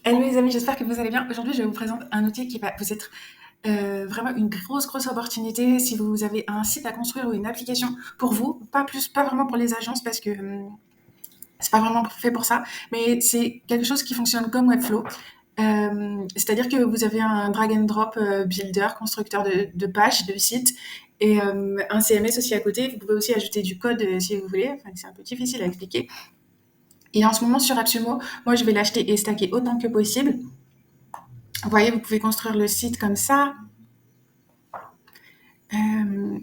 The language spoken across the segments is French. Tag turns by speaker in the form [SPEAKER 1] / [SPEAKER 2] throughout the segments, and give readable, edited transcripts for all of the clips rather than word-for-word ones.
[SPEAKER 1] Hello les amis, j'espère que vous allez bien. Aujourd'hui, je vous présente un outil qui va vous être vraiment une grosse opportunité si vous avez un site à construire ou une application pour vous, pas plus, pas vraiment pour les agences parce que c'est pas vraiment fait pour ça, mais c'est quelque chose qui fonctionne comme Webflow. C'est-à-dire que vous avez un drag and drop builder, constructeur de pages, de sites, et un CMS aussi à côté. Vous pouvez aussi ajouter du code si vous voulez. Enfin, c'est un peu difficile à expliquer. Et en ce moment sur AppSumo, moi je vais l'acheter et stacker autant que possible. Vous voyez, vous pouvez construire le site comme ça. Euh,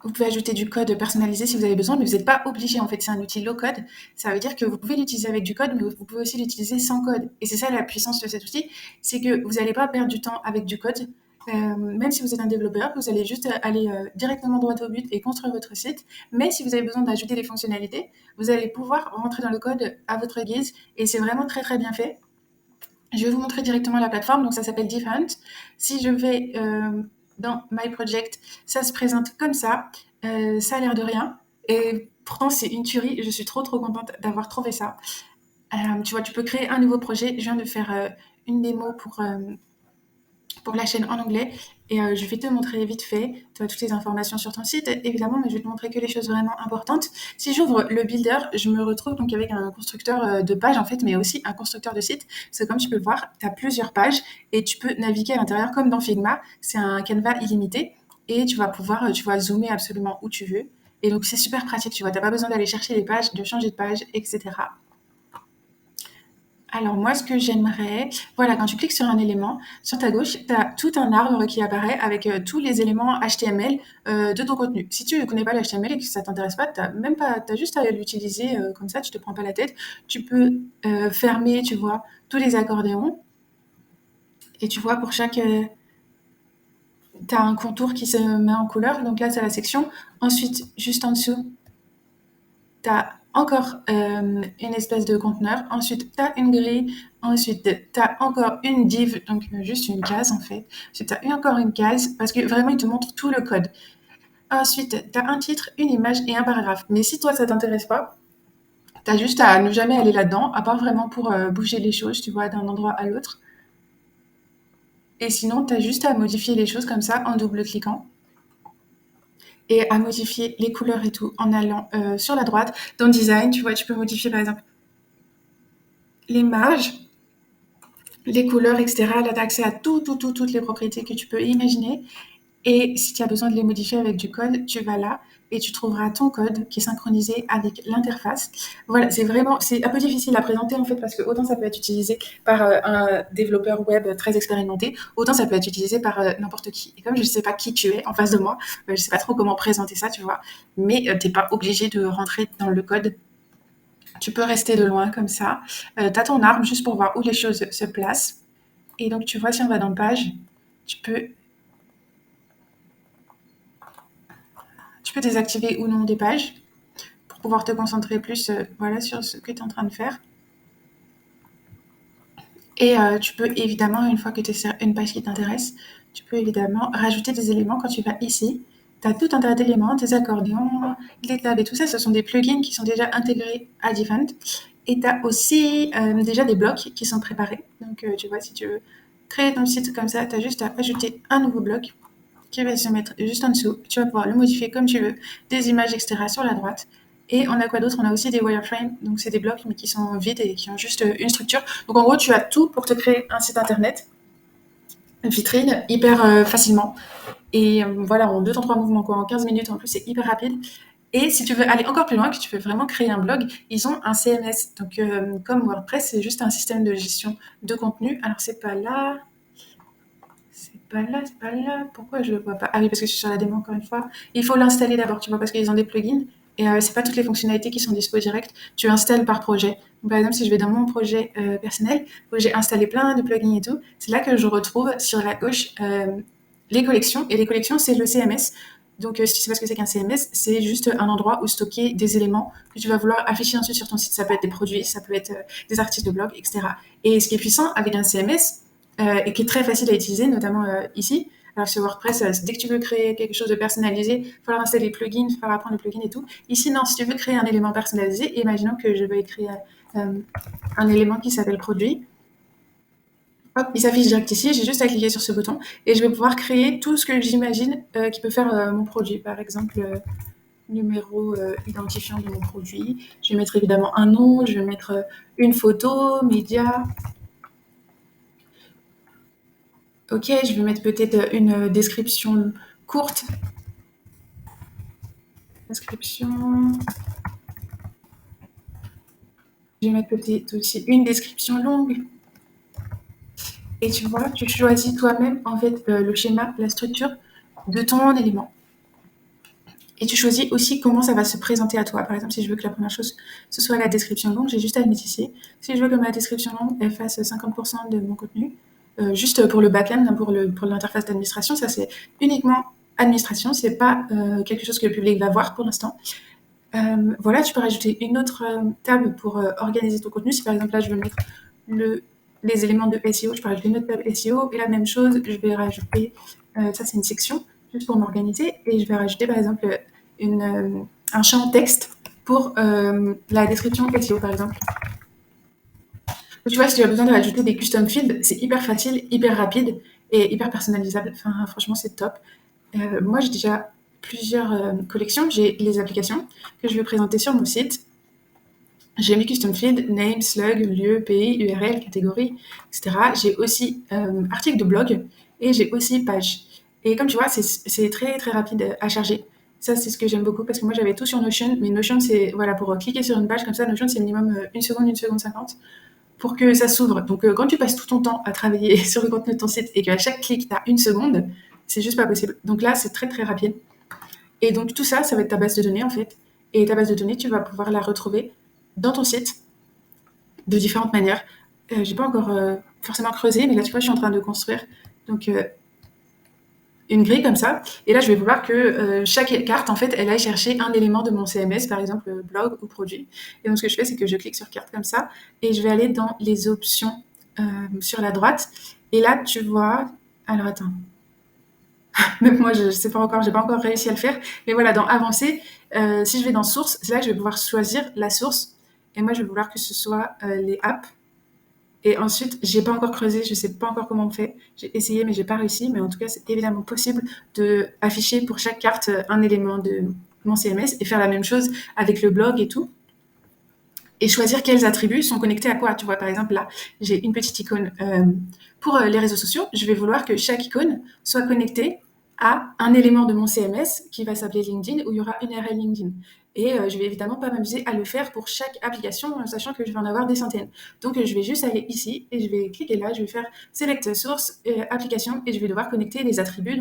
[SPEAKER 1] vous pouvez ajouter du code personnalisé si vous avez besoin, mais vous n'êtes pas obligé. En fait, c'est un outil low code. Ça veut dire que vous pouvez l'utiliser avec du code, mais vous pouvez aussi l'utiliser sans code. Et c'est ça la puissance de cet outil, c'est que vous n'allez pas perdre du temps avec du code. Même si vous êtes un développeur, vous allez juste aller directement droit au but et construire votre site. Mais si vous avez besoin d'ajouter des fonctionnalités, vous allez pouvoir rentrer dans le code à votre guise. Et c'est vraiment très bien fait. Je vais vous montrer directement la plateforme, donc ça s'appelle Diffhunt. Si je vais dans My Project, ça se présente comme ça. Ça a l'air de rien. Et pourtant, c'est une tuerie. Je suis trop contente d'avoir trouvé ça. Tu vois, tu peux créer un nouveau projet. Je viens de faire une démo pour la chaîne en anglais. Et je vais te montrer vite fait. Tu as toutes les informations sur ton site, évidemment, mais je vais te montrer que les choses vraiment importantes. Si j'ouvre le builder, je me retrouve donc avec un constructeur de pages, en fait, mais aussi un constructeur de site. Parce que comme tu peux le voir, tu as plusieurs pages et tu peux naviguer à l'intérieur comme dans Figma. C'est un canevas illimité et tu vas pouvoir, tu vois, zoomer absolument où tu veux. Et donc, c'est super pratique, tu vois. Tu n'as pas besoin d'aller chercher les pages, de changer de page, etc. Alors moi, ce que j'aimerais, voilà, quand tu cliques sur un élément, sur ta gauche, tu as tout un arbre qui apparaît avec tous les éléments HTML de ton contenu. Si tu ne connais pas l'HTML et que ça t'intéresse pas, tu même pas, t'as juste à l'utiliser comme ça, tu te prends pas la tête. Tu peux fermer, tu vois, tous les accordéons et tu vois pour chaque, tu as un contour qui se met en couleur. Donc là, c'est la section. Ensuite, juste en dessous, tu as encore une espèce de conteneur. Ensuite, tu as une grille. Ensuite, tu as encore une div, donc juste une case en fait. Ensuite, tu as encore une case parce que vraiment, il te montre tout le code. Ensuite, tu as un titre, une image et un paragraphe. Mais si toi, ça t'intéresse pas, tu as juste à ne jamais aller là-dedans, à part vraiment pour bouger les choses, tu vois, d'un endroit à l'autre. Et sinon, tu as juste à modifier les choses comme ça en double-cliquant et à modifier les couleurs et tout en allant sur la droite. Dans Design, tu vois, tu peux modifier par exemple l'image, les couleurs, etc. Là, tu as accès à toutes les propriétés que tu peux imaginer. Et si tu as besoin de les modifier avec du code, tu vas là et tu trouveras ton code qui est synchronisé avec l'interface. Voilà, c'est un peu difficile à présenter en fait parce que autant ça peut être utilisé par un développeur web très expérimenté, autant ça peut être utilisé par n'importe qui. Et comme je ne sais pas qui tu es en face de moi, je ne sais pas trop comment présenter ça, tu vois, mais tu n'es pas obligé de rentrer dans le code. Tu peux rester de loin comme ça. Tu as ton arbre juste pour voir où les choses se placent. Et donc, tu vois, si on va dans page, tu peux, tu peux désactiver ou non des pages pour pouvoir te concentrer plus voilà, sur ce que tu es en train de faire. Et tu peux évidemment, une fois que tu es sur une page qui t'intéresse, tu peux évidemment rajouter des éléments quand tu vas ici. Tu as tout un tas d'éléments, des accordéons, des tables et tout ça. Ce sont des plugins qui sont déjà intégrés à Diffunt. Et tu as aussi déjà des blocs qui sont préparés. Donc, tu vois, si tu veux créer ton site comme ça, tu as juste à ajouter un nouveau bloc qui va se mettre juste en dessous. Tu vas pouvoir le modifier comme tu veux, des images, etc. sur la droite. Et on a quoi d'autre? On a aussi des wireframes, donc c'est des blocs mais qui sont vides et qui ont juste une structure. Donc en gros, tu as tout pour te créer un site internet, une vitrine, hyper facilement. Et voilà, en 2 temps 3 mouvements, quoi, en 15 minutes en plus, c'est hyper rapide. Et si tu veux aller encore plus loin, que tu veux vraiment créer un blog, ils ont un CMS. Donc comme WordPress, c'est juste un système de gestion de contenu. Alors c'est pas là, c'est pas là. Pourquoi je le vois pas? Ah oui, parce que je suis sur la démo encore une fois. Il faut l'installer d'abord, tu vois, parce qu'ils ont des plugins. Et c'est pas toutes les fonctionnalités qui sont dispo direct. Tu installes par projet. Donc, par exemple, si je vais dans mon projet personnel, où j'ai installé plein de plugins et tout, c'est là que je retrouve sur la gauche les collections. Et les collections, c'est le CMS. Donc, si tu sais pas ce que c'est qu'un CMS, c'est juste un endroit où stocker des éléments que tu vas vouloir afficher ensuite sur ton site. Ça peut être des produits, ça peut être des articles de blog, etc. Et ce qui est puissant avec un CMS, et qui est très facile à utiliser, notamment ici. Alors sur WordPress, dès que tu veux créer quelque chose de personnalisé, il va falloir installer les plugins, il va falloir apprendre les plugins et tout. Ici, non, si tu veux créer un élément personnalisé, imaginons que je vais créer un élément qui s'appelle produit. Hop, il s'affiche direct ici, j'ai juste à cliquer sur ce bouton et je vais pouvoir créer tout ce que j'imagine qui peut faire mon produit. Par exemple, numéro identifiant de mon produit. Je vais mettre évidemment un nom, je vais mettre une photo, média. Ok, je vais mettre peut-être une description courte. Description. Je vais mettre peut-être aussi une description longue. Et tu vois, tu choisis toi-même en fait le schéma, la structure de ton élément. Et tu choisis aussi comment ça va se présenter à toi. Par exemple, si je veux que la première chose, ce soit la description longue, j'ai juste à le mettre ici. Si je veux que ma description longue, elle fasse 50% de mon contenu, juste pour le back-end, pour l'interface d'administration, ça c'est uniquement administration, c'est pas quelque chose que le public va voir pour l'instant. Voilà, tu peux rajouter une autre table pour organiser ton contenu. Si par exemple là, je veux mettre les éléments de SEO, je peux rajouter une autre table SEO. Et la même chose, je vais rajouter, ça c'est une section, juste pour m'organiser. Et je vais rajouter par exemple un champ texte pour la description SEO par exemple. Donc, tu vois, si tu as besoin de rajouter des custom fields, c'est hyper facile, hyper rapide et hyper personnalisable. Enfin, franchement, c'est top. Moi, j'ai déjà plusieurs collections. J'ai les applications que je vais présenter sur mon site. J'ai mes custom fields, name, slug, lieu, pays, URL, catégorie, etc. J'ai aussi article de blog et j'ai aussi page. Et comme tu vois, c'est très très rapide à charger. Ça, c'est ce que j'aime beaucoup parce que moi, j'avais tout sur Notion. Mais Notion, c'est, voilà, pour cliquer sur une page comme ça, Notion, c'est minimum 1 seconde 50 pour que ça s'ouvre. Donc, quand tu passes tout ton temps à travailler sur le contenu de ton site et qu'à chaque clic, tu as 1 seconde, c'est juste pas possible. Donc là, c'est très très rapide. Et donc tout ça, ça va être ta base de données en fait. Et ta base de données, tu vas pouvoir la retrouver dans ton site de différentes manières. J'ai pas encore forcément creusé, mais là tu vois, je suis en train de construire donc une grille comme ça. Et là, je vais vouloir que chaque carte, en fait, elle aille chercher un élément de mon CMS, par exemple blog ou produit. Et donc ce que je fais, c'est que je clique sur carte comme ça et je vais aller dans les options sur la droite. Et là, tu vois. Alors attends. Même moi, je sais pas encore, j'ai pas encore réussi à le faire. Mais voilà, dans avancer, si je vais dans source, c'est là que je vais pouvoir choisir la source. Et moi, je vais vouloir que ce soit les apps. Et ensuite, j'ai pas encore creusé, je sais pas encore comment on fait. J'ai essayé, mais j'ai pas réussi. Mais en tout cas, c'est évidemment possible de afficher pour chaque carte un élément de mon CMS et faire la même chose avec le blog et tout. Et choisir quels attributs sont connectés à quoi. Tu vois, par exemple, là, j'ai une petite icône pour les réseaux sociaux. Je vais vouloir que chaque icône soit connectée à un élément de mon CMS qui va s'appeler LinkedIn, où il y aura une URL LinkedIn. Et je vais évidemment pas m'amuser à le faire pour chaque application, sachant que je vais en avoir des centaines. Donc, je vais juste aller ici et je vais cliquer là, je vais faire Select Source, Application, et je vais devoir connecter les attributs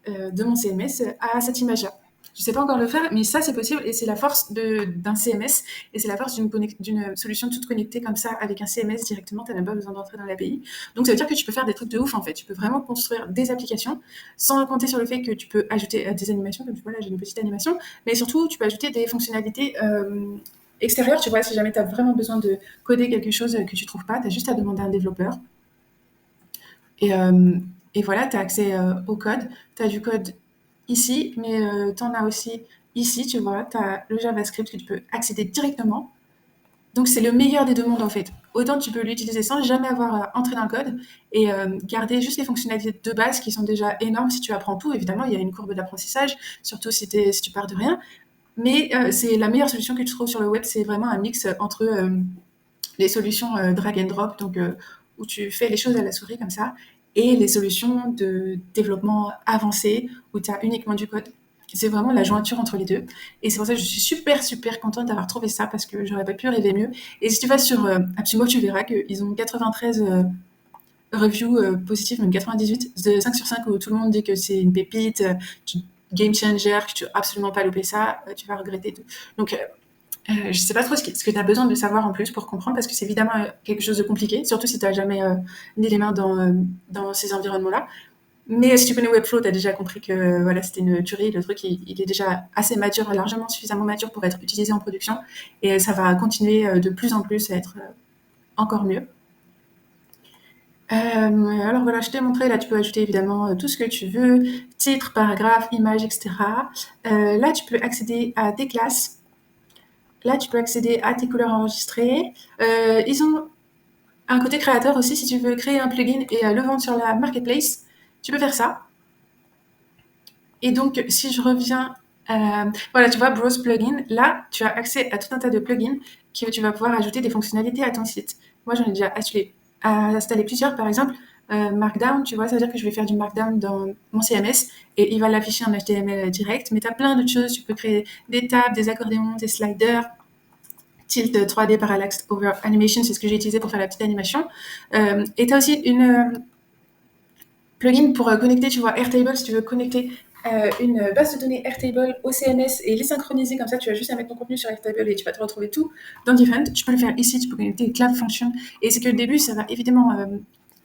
[SPEAKER 1] de mon CMS à cette image-là. Je ne sais pas encore le faire, mais ça, c'est possible et c'est la force d'un CMS et c'est la force d'une solution toute connectée comme ça avec un CMS directement. Tu n'as même pas besoin d'entrer dans l'API. Donc, ça veut dire que tu peux faire des trucs de ouf en fait. Tu peux vraiment construire des applications sans compter sur le fait que tu peux ajouter des animations. Comme tu vois là, j'ai une petite animation, mais surtout, tu peux ajouter des fonctionnalités extérieures. Tu vois, si jamais tu as vraiment besoin de coder quelque chose que tu trouves pas, tu as juste à demander à un développeur. Et, euh, et voilà, tu as accès au code. Tu as du code ici, mais tu en as aussi ici, tu vois. Tu as le JavaScript que tu peux accéder directement. Donc, c'est le meilleur des deux mondes, en fait. Autant tu peux l'utiliser sans jamais avoir entré dans le code et garder juste les fonctionnalités de base qui sont déjà énormes si tu apprends tout. Évidemment, il y a une courbe d'apprentissage, surtout si tu pars de rien. Mais c'est la meilleure solution que tu trouves sur le web. C'est vraiment un mix entre les solutions drag and drop, donc où tu fais les choses à la souris comme ça, et les solutions de développement avancé où tu as uniquement du code. C'est vraiment la jointure entre les deux. Et c'est pour ça que je suis super, super contente d'avoir trouvé ça parce que j'aurais pas pu rêver mieux. Et si tu vas sur Absolument, tu verras qu'ils ont 93 reviews positives, même 98, de 5 sur 5 où tout le monde dit que c'est une pépite, game changer, que tu vas absolument pas louper ça, tu vas regretter tout. Donc, je ne sais pas trop ce que tu as besoin de savoir en plus pour comprendre, parce que c'est évidemment quelque chose de compliqué, surtout si tu n'as jamais mis les mains dans ces environnements-là. Mais si tu connais Webflow, tu as déjà compris que voilà, c'était une tuerie. Le truc, il est déjà assez mature, largement suffisamment mature pour être utilisé en production. Et ça va continuer de plus en plus à être encore mieux. Alors voilà, je t'ai montré, là tu peux ajouter évidemment tout ce que tu veux, titre, paragraphe, image, etc. Là, tu peux accéder à tes classes. Là, tu peux accéder à tes couleurs enregistrées. Ils ont un côté créateur aussi, si tu veux créer un plugin et le vendre sur la marketplace, tu peux faire ça. Et donc, si je reviens, voilà, tu vois, Browse Plugin, là, tu as accès à tout un tas de plugins que tu vas pouvoir ajouter des fonctionnalités à ton site. Moi, j'en ai déjà installé plusieurs, par exemple, Markdown, tu vois, ça veut dire que je vais faire du Markdown dans mon CMS et il va l'afficher en HTML direct, mais tu as plein d'autres choses. Tu peux créer des tables, des accordéons, des sliders, Tilt 3D Parallax Over Animation, c'est ce que j'ai utilisé pour faire la petite animation. Et tu as aussi une plugin pour connecter, tu vois, Airtable, si tu veux connecter une base de données Airtable au CMS et les synchroniser comme ça, tu as juste à mettre ton contenu sur Airtable et tu vas te retrouver tout dans Different. Tu peux le faire ici, tu peux connecter Cloud Function. Et c'est que au début, ça va évidemment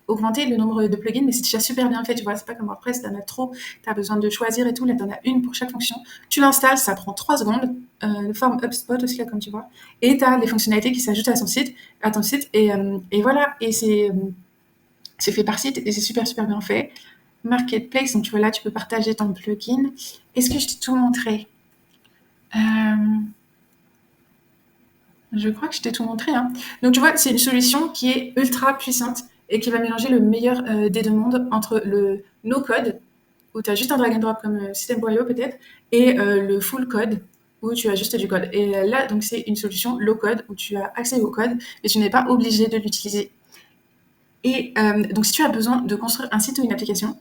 [SPEAKER 1] augmenter le nombre de plugins, mais c'est déjà super bien fait, tu vois, c'est pas comme WordPress, t'en as trop, t'as besoin de choisir et tout, là t'en as une pour chaque fonction. Tu l'installes, ça prend 3 secondes, de forme HubSpot aussi, là, comme tu vois, et t'as les fonctionnalités qui s'ajoutent à ton site, et voilà, et c'est fait par site et c'est super, super bien fait. Marketplace, donc tu vois là, tu peux partager ton plugin. Est-ce que je t'ai tout montré? Je crois que je t'ai tout montré, hein. Donc tu vois, c'est une solution qui est ultra puissante et qui va mélanger le meilleur des deux mondes entre le no-code, où tu as juste un drag and drop comme System.io peut-être, et le full code, où tu as juste du code. Et là, donc c'est une solution low-code, où tu as accès au code, et tu n'es pas obligé de l'utiliser. Et donc si tu as besoin de construire un site ou une application,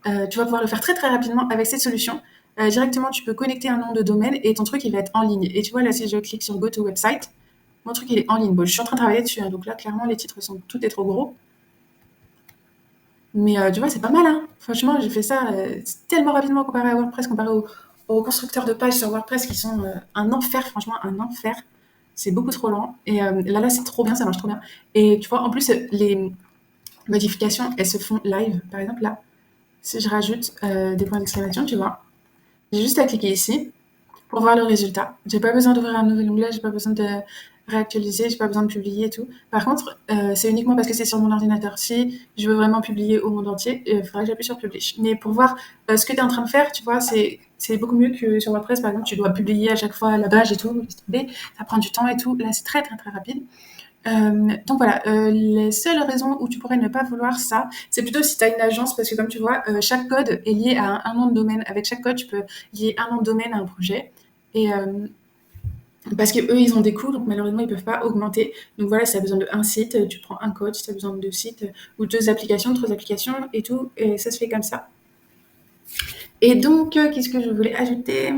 [SPEAKER 1] tu vas pouvoir le faire très très rapidement avec cette solution. Directement, tu peux connecter un nom de domaine et ton truc il va être en ligne. Et tu vois là, si je clique sur Go to Website, mon truc il est en ligne. Bon, je suis en train de travailler dessus, hein, donc là clairement les titres sont tout est trop gros. Mais tu vois, c'est pas mal, hein. Franchement, j'ai fait ça tellement rapidement comparé à WordPress, comparé aux constructeurs de pages sur WordPress qui sont un enfer, franchement un enfer. C'est beaucoup trop lent. Et là, c'est trop bien, ça marche trop bien. Et tu vois, en plus, les modifications, elles se font live. Par exemple, là, si je rajoute des points d'exclamation, tu vois, j'ai juste à cliquer ici pour voir le résultat. J'ai pas besoin d'ouvrir un nouvel onglet, j'ai pas besoin de réactualiser, j'ai pas besoin de publier et tout. Par contre, c'est uniquement parce que c'est sur mon ordinateur. Si je veux vraiment publier au monde entier, il faudrait que j'appuie sur Publish. Mais pour voir ce que tu es en train de faire, tu vois, c'est beaucoup mieux que sur WordPress, par exemple, tu dois publier à chaque fois la page et tout, ça prend du temps et tout. Là, c'est très très très rapide. Donc voilà, les seules raisons où tu pourrais ne pas vouloir ça, c'est plutôt si tu as une agence, parce que comme tu vois, chaque code est lié à un nom de domaine. Avec chaque code, tu peux lier un nom de domaine à un projet. Et parce que eux, ils ont des coûts, donc malheureusement, ils peuvent pas augmenter. Donc voilà, si tu as besoin d'un site, tu prends un code. Si tu as besoin de deux sites ou deux applications, trois applications et tout, et ça se fait comme ça. Et donc, qu'est-ce que je voulais ajouter?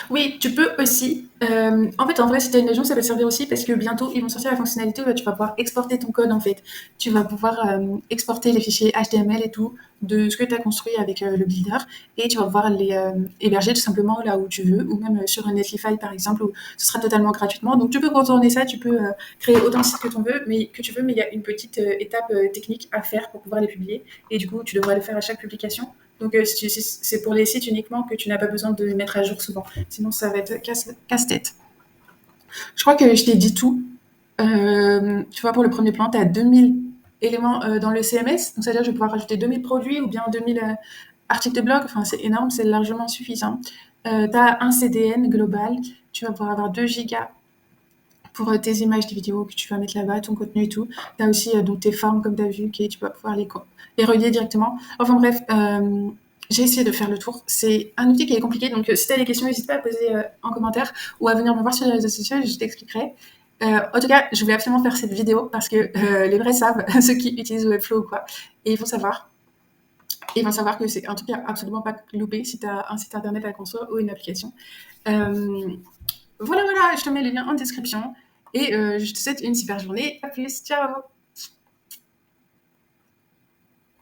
[SPEAKER 1] Oui, tu peux aussi. En fait, en vrai, si tu as une agence, ça va te servir aussi parce que bientôt, ils vont sortir la fonctionnalité où tu vas pouvoir exporter ton code, en fait. Tu vas pouvoir exporter les fichiers HTML et tout de ce que tu as construit avec le builder et tu vas pouvoir les héberger tout simplement là où tu veux ou même sur un Netlify, par exemple, où ce sera totalement gratuitement. Donc, tu peux contourner ça, tu peux créer autant de sites que tu veux, mais il y a une petite étape technique à faire pour pouvoir les publier et du coup, tu devras le faire à chaque publication. Donc, c'est pour les sites uniquement que tu n'as pas besoin de les mettre à jour souvent. Sinon, ça va être casse-tête. Je crois que je t'ai dit tout. Tu vois, pour le premier plan, tu as 2000 éléments dans le CMS. Donc, c'est-à-dire que je vais pouvoir rajouter 2000 produits ou bien 2000 articles de blog. Enfin, c'est énorme, c'est largement suffisant. Tu as un CDN global. Tu vas pouvoir avoir 2 gigas pour tes images, tes vidéos que tu vas mettre là-bas, ton contenu et tout. Tu as aussi donc tes formes, comme tu as vu, tu vas pouvoir les relier directement. Enfin bref, j'ai essayé de faire le tour. C'est un outil qui est compliqué, donc si tu as des questions, n'hésite pas à poser en commentaire ou à venir me voir sur les réseaux sociaux, je t'expliquerai. En tout cas, je voulais absolument faire cette vidéo parce que les vrais savent, ceux qui utilisent Webflow ou quoi, et ils vont savoir. Et ils vont savoir que c'est un truc à absolument pas louper si tu as un site internet à construire ou une application. Euh, voilà, voilà, je te mets le lien en description et je te souhaite une super journée. À plus, ciao!